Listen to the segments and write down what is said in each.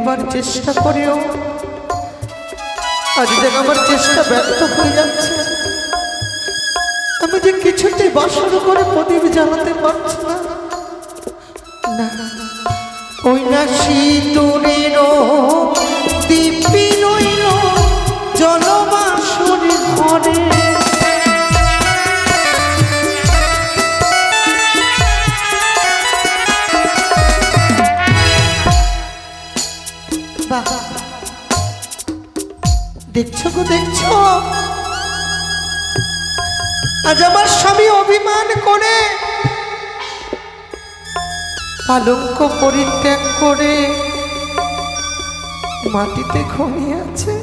অনেকবার চেষ্টা করেও আজ যেন আমার চেষ্টা ব্যর্থ হয়ে যাচ্ছে। আমি যে কিছুতেই বাসর করে প্রদীপ জ্বালাতে পারছি না। না ওই না শীতরের দীপি রইল জলবাসর ঘরে। দেখছো গো দেখছো, আজ আমার স্বামী অভিমান করে পালঙ্ক পরিত্যাগ করে মাটিতে ঘুমিয়ে আছে।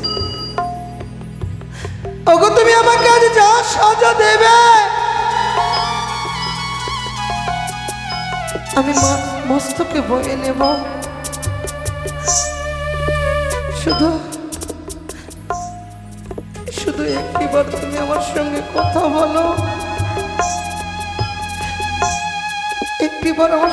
ওগো তুমি আমাকে আজ যা সাজা দেবে আমি মস্তকে বয়ে নেব। শুধু শুধু একটিবার তুমি আমার সঙ্গে কথা বলো, একটিবার আমার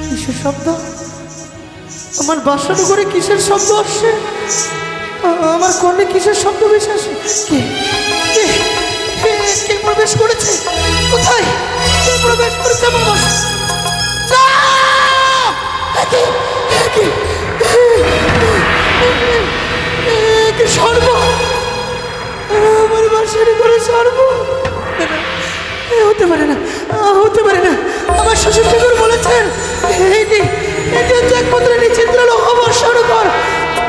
কিসের শব্দ, আমার বাসার ঘরে কিসের শব্দ আসছে, আমার কর্ণে কিসের শব্দ বেশি আসে। কে কে কে প্রবেশ করেছে, কোথায় কে প্রবেশ করেছে আমার বাসা? সর্ব আমার বাসার ঘরে সর্ব হতে পারে না, হতে পারে না। আমার শ্বশুর ঠাকুর বলেছেন এটি হচ্ছে একমাত্র নিচিন্দ্র বাসর ঘর,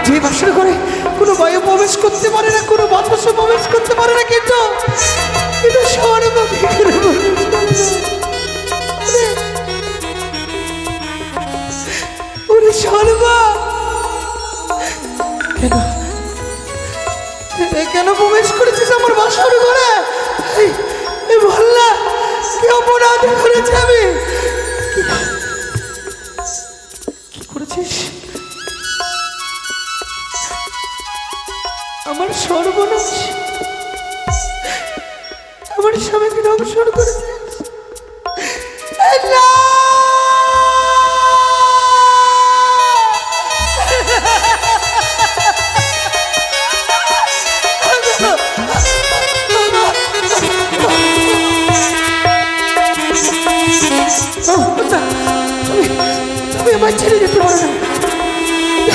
যে বাসর ঘরে কোনো বায়ু প্রবেশ করতে পারে না, কোনো বাতাস প্রবেশ করতে পারে না, কিন্তু সর্ব সর্বা কেন প্রবেশ করেছিস আমার বাসর ঘরে? বল না কি অপরাধ করেছি আমি? কি করেছিস? আমার সর্বনাশ, আমার স্বামীকে ধ্বংসন করেছিস। তুমি আমায় ছেড়ে যেতে পারো না,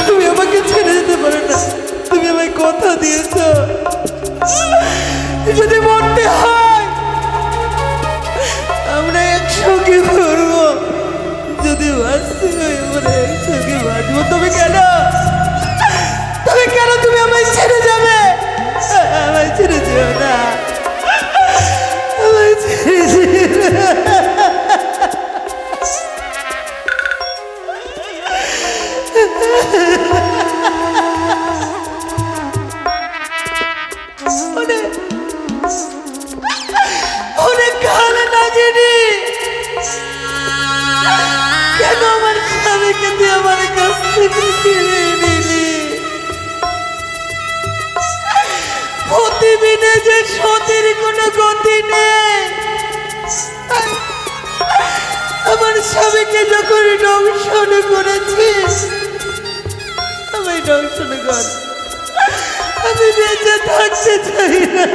তুমি আমাকে ছেড়ে যেতে পারো না। তুমি আমায় কথা দিয়েছ যদি মরতে হয় আমরা একসঙ্গে মরবো, যদি বাঁচতে হয় আমরা একসঙ্গে বাঁচবো। তুমি কেন তুমি আমায় ছেড়ে যাবে? আমায় ছেড়ে যেও না, আমায় ছেড়ে যেও না। অনেক কাল লাগেনি কেন আমার স্বামীকে তুই আমার কাছ থেকে কিনে নিলি? প্রতিদিনে যে সতীর কোনো গতি নেই, আমার স্বামীকে যখন দংশন করেছিস আমি দংশন কর, আমি বেঁচে থাকতে চাই না।